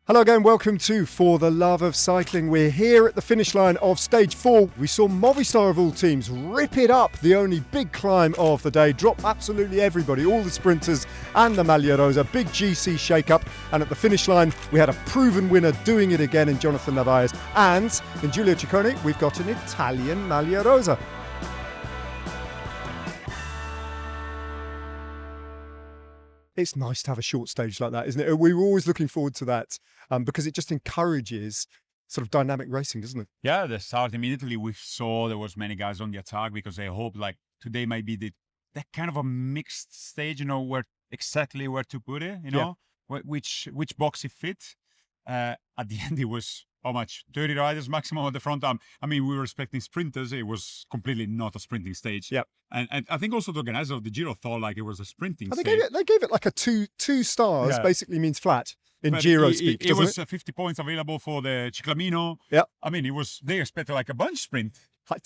Hello again, welcome to For the Love of Cycling. We're here at the finish line of stage 4. We saw Movistar of all teams rip it up, the only big climb of the day, drop absolutely everybody, all the sprinters and the maglia rosa, big GC shake-up. And at the finish line, we had a proven winner doing it again in Jonathan Narvaez. And in Giulio Ciccone, we've got an Italian maglia rosa. It's nice to have a short stage like that, isn't it? We were always looking forward to that because it just encourages sort of dynamic racing, doesn't it? Yeah, the start immediately we saw there was many guys on the attack because they hoped like today might be that kind of a mixed stage, you know, where to put it, you know, which box it fit. At the end, it was how much 30 riders maximum at the front. I mean, we were expecting sprinters. It was completely not a sprinting stage. Yeah, and I think also the organizer of the Giro thought like it was a sprinting stage. They gave it like a two stars. Yeah. Basically means flat in But Giro speak. It was 50 points available for the Ciclamino. Yeah, I mean, they expected like a bunch sprint. I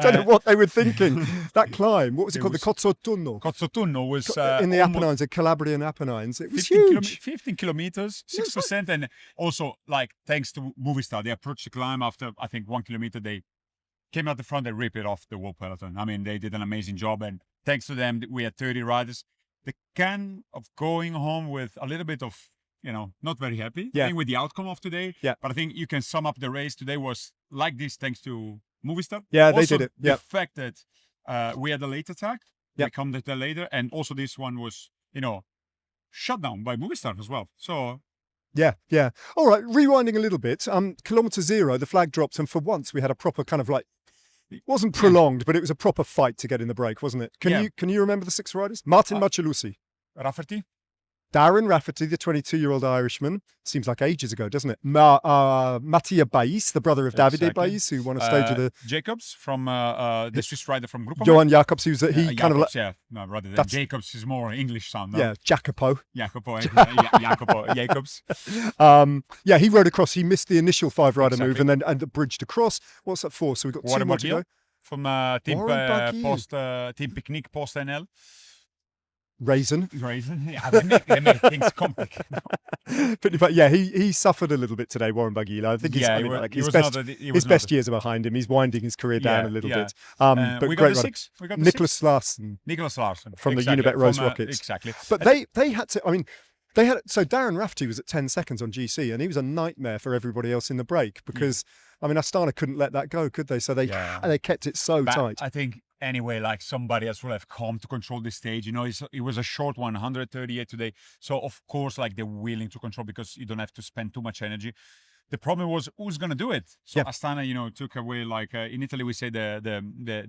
don't know what they were thinking. That climb, what was it called? The Cozzotunno was in the Apennines, the Calabrian Apennines. It was huge. 15 kilometers, 6%, and also like thanks to Movistar, they approached the climb after I think 1 kilometer. They came out the front and ripped it off the whole peloton. I mean, they did an amazing job, and thanks to them, we had 30 riders. The kind of going home with a little bit of, you know, not very happy with the outcome of today. Yeah, but I think you can sum up the race today was like this thanks to Movistar. Yeah, also, they did it. Yeah. The fact that we had a late attack, we come there later, and also this one was, you know, shut down by Movistar as well. So yeah. All right, rewinding a little bit. Kilometer 0, the flag dropped, and for once we had a proper kind of like, it wasn't prolonged, but it was a proper fight to get in the break, wasn't it? Can you remember the 6 riders? Martin Marcellucci, Rafferty, Darren Rafferty, the 22-year-old Irishman. Seems like ages ago, doesn't it? Mattia Bais, the brother of Davide Bais, who won a stage of the... Jacobs from the Swiss rider from Gruppo. Johan Jacobs, who's kind of like... Yeah, no, rather than Jacobs is more English sound. No? Yeah, Jacopo. Jacopo, Jacobs. He rode across. He missed the initial 5-rider move and bridged across. What's that for? So we've got 2 more to go. From Team Picnic Post NL. Raisin. Yeah, they make things complicated. But yeah, he suffered a little bit today, Warren Bagila. I think his best years are behind him. He's winding his career down a little bit. But we got the 6. We got the Nicholas Larsen from the Unibet Rose Rockets. Exactly. But they had to. I mean, so Darren Rafferty was at 10 seconds on GC, and he was a nightmare for everybody else in the break because I mean Astana couldn't let that go, could they? So they kept it so tight. I think. Anyway, like somebody else will have come to control the stage. You know, it was a short one, 138 today. So of course, like they're willing to control because you don't have to spend too much energy. The problem was who's going to do it. So Astana, you know, took away like in Italy we say the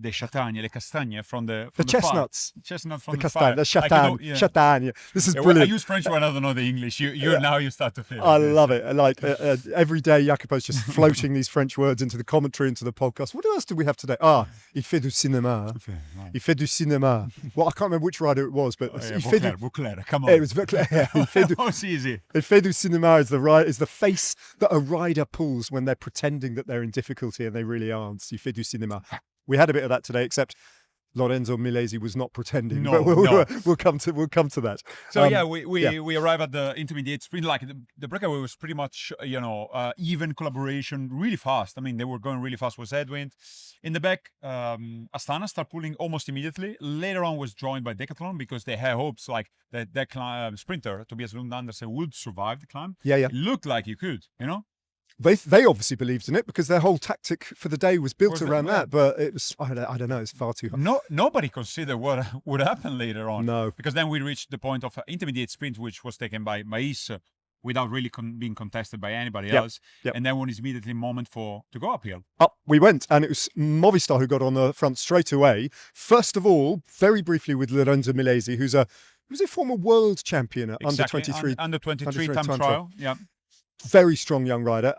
chatagne, le castagne from the chestnuts. Chestnut from the the fire. The chatagne. This is brilliant. I use French when I don't know the English. Now you start to feel. I love it. Like every day, Jacopo's just floating these French words into the commentary, into the podcast. What else do we have today? Il fait du cinéma. Il fait du cinéma. Well, I can't remember which rider it was, but Vauclair. Come on. It was Vauclair. It's easy. Il fait du cinéma is the face that a rider pulls when they're pretending that they're in difficulty and they really aren't. Il fait du cinéma. We had a bit of that today, except Lorenzo Milesi was not pretending. No, but we'll come to that. So we arrive at the intermediate sprint. Like the breakaway was pretty much even collaboration, really fast. I mean, they were going really fast with headwind. In the back, Astana started pulling almost immediately. Later on was joined by Decathlon because they had hopes like that sprinter Tobias Lund Andersen would survive the climb. It looked like he could, you know. They obviously believed in it because their whole tactic for the day was built around that. But it was I don't know. It's far too hard. Nobody considered what would happen later on. No, because then we reached the point of intermediate sprint, which was taken by Mais without really being contested by anybody else. And then when it's immediately moment to go uphill. Up we went, and it was Movistar who got on the front straight away. First of all, very briefly with Lorenzo Milesi, who's a former world champion at under 23 time trial. Yeah. Very strong young rider.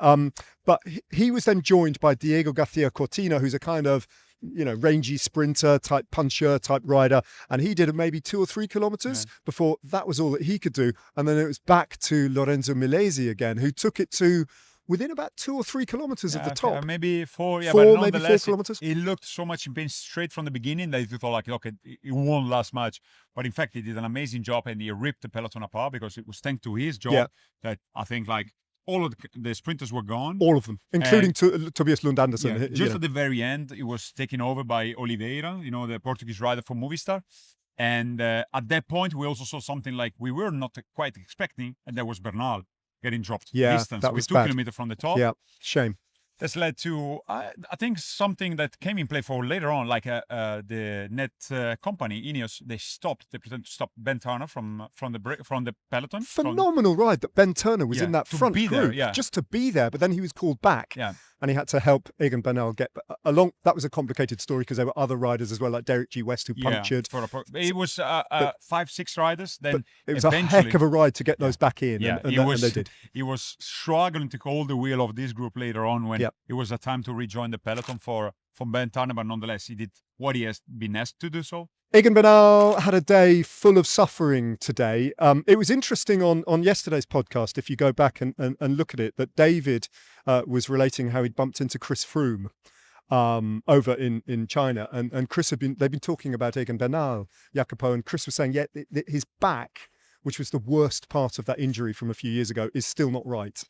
But he was then joined by Diego Garcia Cortina, who's a kind of, rangy sprinter type puncher type rider. And he did maybe 2 or 3 kilometers before that was all that he could do. And then it was back to Lorenzo Milesi again, who took it to within about 2 or 3 kilometers of the top. Maybe 4, maybe 4 kilometers. It looked so much in pain straight from the beginning that you thought like, okay, it won't last much. But in fact, he did an amazing job and he ripped the peloton apart because it was thanks to his job that I think like all of the sprinters were gone. All of them, including Tobias Lund Andersen. Yeah, just at the very end, it was taken over by Oliveira, the Portuguese rider from Movistar. And at that point, we also saw something like we were not quite expecting, and that was Bernal getting dropped distance. That was with 2 bad. kilometers from the top. Yeah, shame. This led to, I think, something that came in play for later on, like the net company, Ineos, they pretended to stop Ben Turner from the peloton. Phenomenal ride that Ben Turner was in that front group, just to be there, but then he was called back. Yeah. And he had to help Egan Bernal get along. That was a complicated story because there were other riders as well, like Derek G. West, who punctured. It was 5-6 riders. Then it was a heck of a ride to get those back in, and they did. He was struggling to hold the wheel of this group later on when it was a time to rejoin the peloton from Ben Turner, but nonetheless, he did what he has been asked to do so. Egan Bernal had a day full of suffering today. It was interesting on yesterday's podcast, if you go back and look at it, that David was relating how he'd bumped into Chris Froome over in China. And Chris they've been talking about Egan Bernal, Jacopo, and Chris was saying, his back, which was the worst part of that injury from a few years ago, is still not right.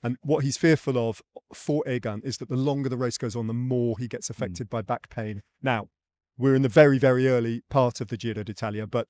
And what he's fearful of for Egan is that the longer the race goes on, the more he gets affected by back pain. Now, we're in the very, very early part of the Giro d'Italia, but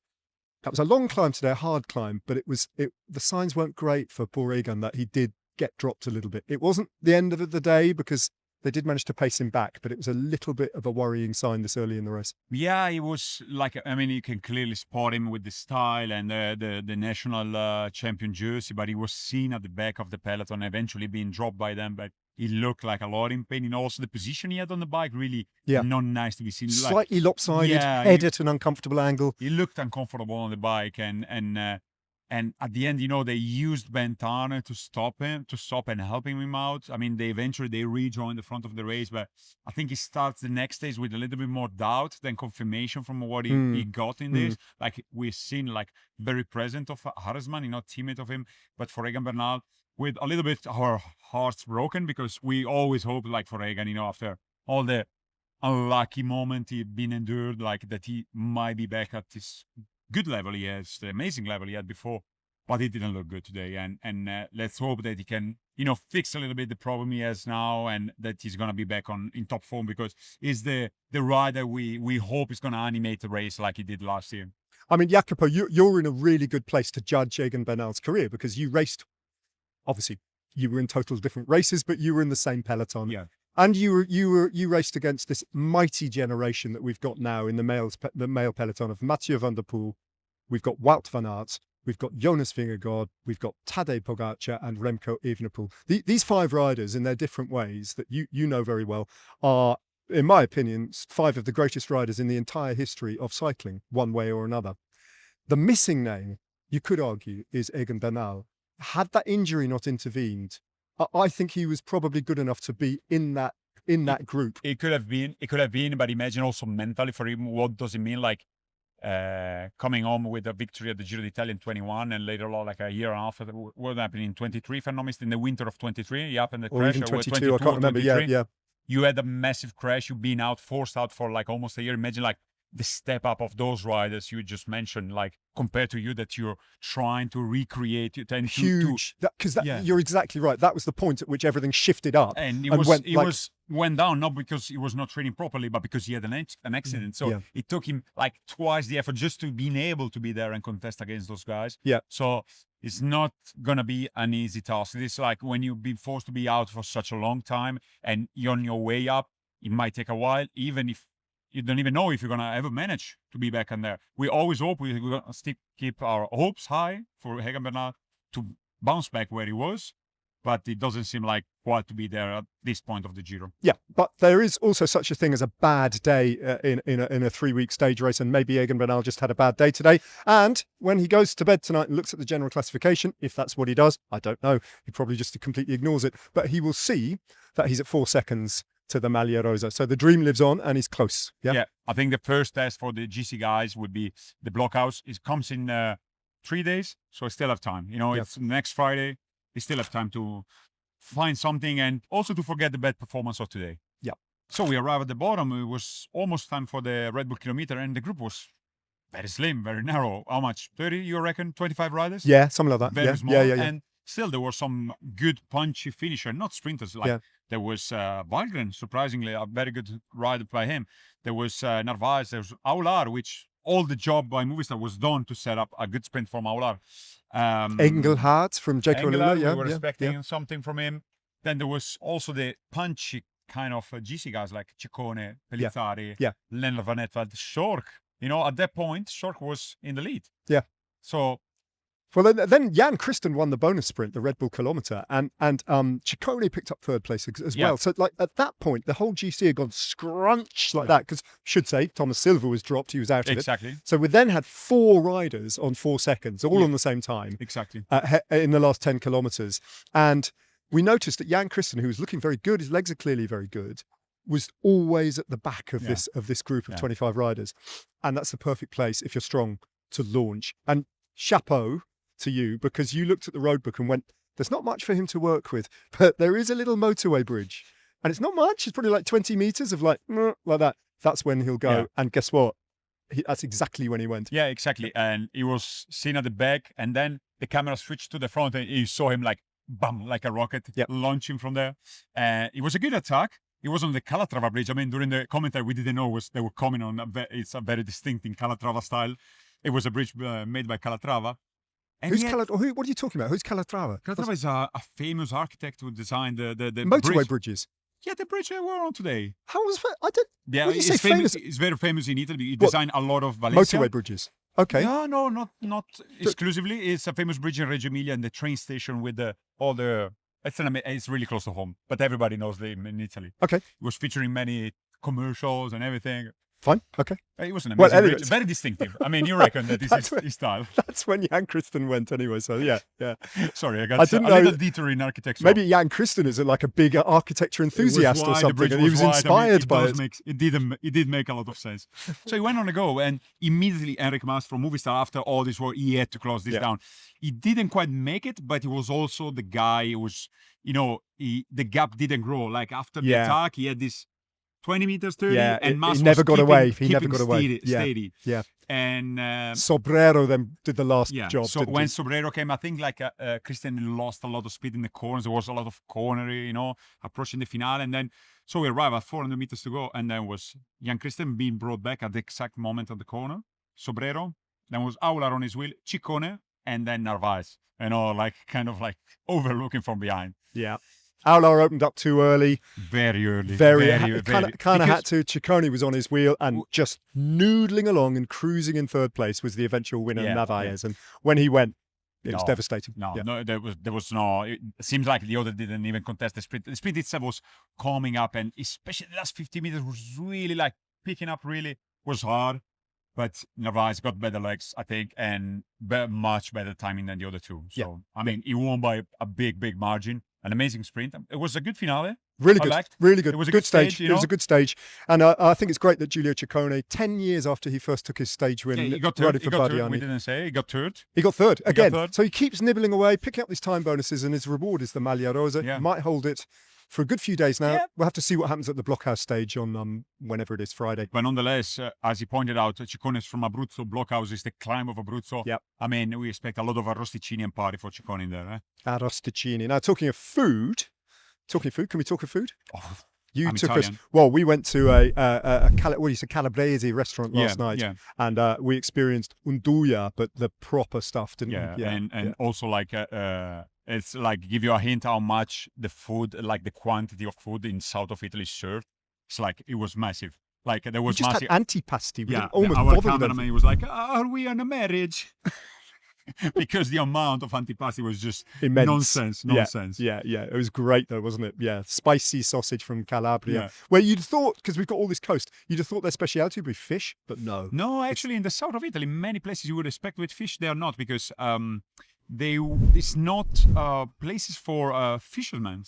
that was a long climb today, a hard climb, but the signs weren't great for poor Egan that he did get dropped a little bit. It wasn't the end of the day because they did manage to pace him back, but it was a little bit of a worrying sign this early in the race. Yeah, it was like, you can clearly spot him with the style and the national champion jersey, but he was seen at the back of the peloton, eventually being dropped by them, but he looked like a lot in pain. And also the position he had on the bike, really not nice to be seen. Slightly lopsided, head at an uncomfortable angle. He looked uncomfortable on the bike, and at the end, they used Ben Turner to stop and helping him out. They eventually rejoined the front of the race, but I think he starts the next stage with a little bit more doubt than confirmation from what he got in this. Like we've seen, very present of Harrisman, teammate of him, but for Egan Bernal, with a little bit our hearts broken because we always hope, for Egan, after all the unlucky moment he'd been endured, that he might be back at this good level he has, the amazing level he had before, but he didn't look good today. And let's hope that he can, fix a little bit the problem he has now, and that he's gonna be back in top form, because he's the rider we hope is gonna animate the race like he did last year. Jacopo, you're in a really good place to judge Egan Bernal's career because you raced. Obviously, you were in total different races, but you were in the same peloton. Yeah. And you raced against this mighty generation that we've got now in the male peloton of Mathieu van der Poel. We've got Wout van Aert. We've got Jonas Vingegaard. We've got Tadej Pogacar and Remco Evenepoel. These 5 riders, in their different ways that you know very well, are, in my opinion, 5 of the greatest riders in the entire history of cycling, one way or another. The missing name, you could argue, is Egan Bernal. Had that injury not intervened, I think he was probably good enough to be in that group. It could have been, but imagine also mentally for him, what does it mean, coming home with a victory at the Giro d'Italia in 21, and later on, a year after, what happened in 23, if I'm not mistaken, in the winter of 23, he happened the crash. Or even 22, I can't remember, yeah. You had a massive crash, you've been forced out for almost a year. Imagine the step up of those riders you just mentioned, compared to you, that you're trying to recreate it. And huge, because you're exactly right. That was the point at which everything shifted up, and went down, not because he was not training properly, but because he had an accident. So it took him twice the effort just to being able to be there and contest against those guys. Yeah. So it's not gonna be an easy task. It's when you've been forced to be out for such a long time and you're on your way up, it might take a while, even if you don't even know if you're going to ever manage to be back in there. We always hope we're going to still keep our hopes high for Egan Bernal to bounce back where he was, but it doesn't seem like quite to be there at this point of the Giro. Yeah, but there is also such a thing as a bad day in a 3-week stage race, and maybe Egan Bernal just had a bad day today. And when he goes to bed tonight and looks at the general classification, if that's what he does, I don't know. He probably just completely ignores it, but he will see that he's at 4 seconds to the maglia rosa. So the dream lives on and he's close. Yeah. I think the first test for the GC guys would be the blockhouse. It comes in 3 days, so I still have time. It's next Friday. They still have time to find something and also to forget the bad performance of today. Yeah. So we arrived at the bottom. It was almost time for the Red Bull kilometer, and the group was very slim, very narrow. How much? 30, you reckon? 25 riders? Yeah, something like that. Very small. Yeah. And still there were some good punchy finisher, not sprinters. Like there was Valgren, surprisingly, a very good rider by him. There was Narvaez, there was Aular, which all the job by Movistar was done to set up a good sprint from Aular. Engelhardt from Jacopo, we were expecting something from him. Then there was also the punchy kind of GC guys like Ciccone, Pellizzari, Lennart Van Etvad, Schork. At that point, Schork was in the lead. Yeah. So... Well, then Jan Christen won the bonus sprint, the Red Bull kilometre, and Ciccone picked up third place as well. So, like, at that point, the whole GC had gone scrunch like that, because, should say, Thomas Silva was dropped, he was out of it. Exactly. So we then had 4 riders on 4 seconds, all on the same time. Exactly. In the last 10 kilometres. And we noticed that Jan Christen, who was looking very good, his legs are clearly very good, was always at the back of this group of 25 riders. And that's the perfect place, if you're strong, to launch. And chapeau to you, because you looked at the road book and went, there's not much for him to work with, but there is a little motorway bridge, and it's not much. It's probably like 20 meters of like that. That's when he'll go. And guess what? That's exactly when he went. Yeah, exactly. And he was seen at the back, and then the camera switched to the front, and you saw him like bam, like a rocket launching from there. It was a good attack. It was on the Calatrava bridge. I mean, during the commentary, we didn't know they were coming on. It's a very distinct in Calatrava style. It was a bridge made by Calatrava. And what are you talking about? Who's Calatrava? Calatrava is a famous architect who designed the motorway bridges. Yeah, the bridge we're on today. How was that? I don't. Yeah, he's famous. He's very famous in Italy. He designed a lot of Valencia. Motorway bridges. Okay. No, not exclusively. It's a famous bridge in Reggio Emilia and the train station with all the. It's really close to home, but everybody knows them in Italy. Okay. It was featuring many commercials and everything. Fine. Okay. It was an amazing bridge. Very distinctive. I mean, you reckon that this is his style. That's when Jan Christen went anyway. So yeah. Sorry, I got a little detour in architecture. Maybe Jan Christen is like a big architecture enthusiast or something, and he was inspired by it. It did make a lot of sense. So he went on a go, and immediately Enric Mas from Movistar, after all this work, he had to close this down. He didn't quite make it, but he was also the guy who was, the gap didn't grow. Like after the attack, he had this 20 meters 30, and Mas he never got away. He never got away. Steady. Yeah. And Sobrero then did the last job. So when Sobrero came, I think Christian lost a lot of speed in the corners. There was a lot of cornery, approaching the finale. And then, so we arrived at 400 meters to go. And then was Jan Christian being brought back at the exact moment of the corner. Sobrero. Then was Aular on his wheel, Ciccone, and then Narvaez. Kind of overlooking from behind. Yeah. Aular opened up too early. Very early. Kind of had to. Ciccone was on his wheel and just noodling along and cruising in third place was the eventual winner, Narvaez. And when he went, it was devastating. No, there was no. It seems like the other didn't even contest the sprint. The sprint itself was coming up, and especially the last 50 meters was really picking up. Really was hard. But Narvaez got better legs, I think, and much better timing than the other two. So, I mean, he won by a big margin. An amazing sprint. It was a good finale. Really good. Really good. It was a good stage. It was a good stage. And I think it's great that Giulio Ciccone, 10 years after he first took his stage win, he got third. We didn't say. He got third. He got third again. So he keeps nibbling away, picking up these time bonuses, and his reward is the maglia rosa. He might hold it for a good few days now. We'll have to see what happens at the Blockhouse stage on whenever it is, Friday. But nonetheless, as he pointed out, Ciccone is from Abruzzo. Blockhouse is the climb of Abruzzo. Yeah. I mean, we expect a lot of arrosticini and party for Ciccone in there. Arrosticini. Now, talking of food, can we talk of food? Oh, you took us. Well, we went to a Calabrese restaurant last night, and we experienced unduja, but the proper stuff, didn't we? And also it's like give you a hint how much the food, like the quantity of food in south of Italy served. It's like it was massive. Like there was just had antipasti. Our cameraman was like, "Are we on a marriage?" Because the amount of antipasti was just immense. Nonsense. Yeah. It was great though, wasn't it? Yeah. Spicy sausage from Calabria. Where you'd thought, because we've got all this coast, you'd have thought their speciality would be fish, but no. No, actually, in the south of Italy, many places you would expect with fish, they are not, because it's not places for fishermen.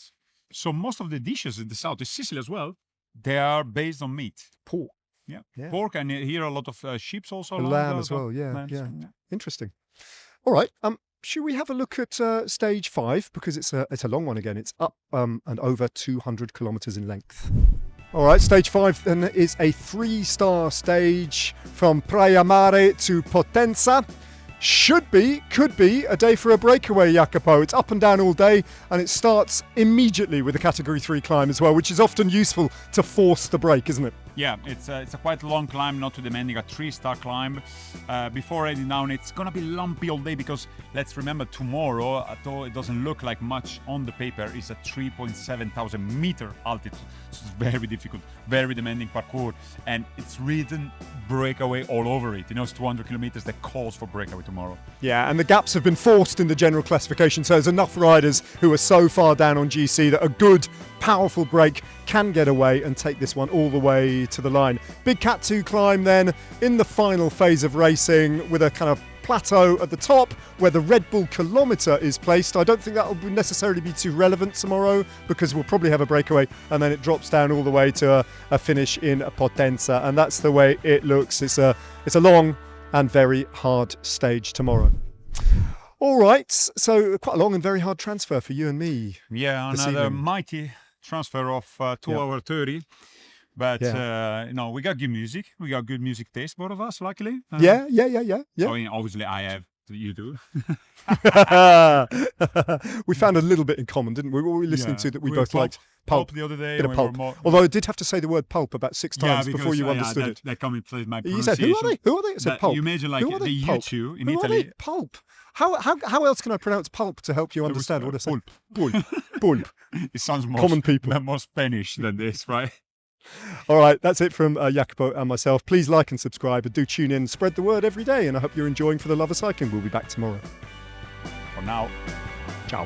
So most of the dishes in the south, in Sicily as well, they are based on meat. Pork. Yeah. Pork, and here a lot of sheep also. Lamb as well, yeah. Interesting. All right. Should we have a look at stage 5, because it's a long one again. It's up and over 200 kilometers in length. All right, stage 5 then is a 3-star stage from Praia Mare to Potenza. could be a day for a breakaway, Jacopo. It's up and down all day, and it starts immediately with a Category 3 climb as well, which is often useful to force the break, isn't it? Yeah, it's a quite long climb, not too demanding, a 3-star climb. Before heading down, it's gonna be lumpy all day because let's remember tomorrow, although it doesn't look like much on the paper, is a 3,700 meter altitude. So it's very difficult, very demanding parkour, and it's written breakaway all over it. You know, it's 200 kilometers that calls for breakaway tomorrow. Yeah, and the gaps have been forced in the general classification, so there's enough riders who are so far down on GC that a good, powerful break can get away and take this one all the way to the line. Big Cat 2 climb then in the final phase of racing with a kind of plateau at the top where the Red Bull kilometre is placed. I don't think that will necessarily be too relevant tomorrow because we'll probably have a breakaway and then it drops down all the way to a finish in Potenza, and that's the way it looks. It's a long and very hard stage tomorrow. All right, so quite a long and very hard transfer for you and me. Yeah, another mighty transfer of 2 hours 30. But we got good music. We got good music taste, both of us, luckily. Yeah. I mean, obviously, I have. You do. We found a little bit in common, didn't we? What were we listening to that we both liked? Pulp the other day. Bit of Pulp. Although I did have to say the word pulp about 6 times before you understood it. That come in place my You said, who are they? Who are they? I said Pulp. You imagine like the U2 in Italy. Italy. Are they? Pulp. How else can I pronounce pulp to help you understand what I said? Pulp. It sounds more common people. More Spanish than this, right? All right, that's it from Jacopo and myself. Please like and subscribe and do tune in, spread the word every day, and I hope you're enjoying For the Love of Cycling. We'll be back tomorrow. For now. Ciao.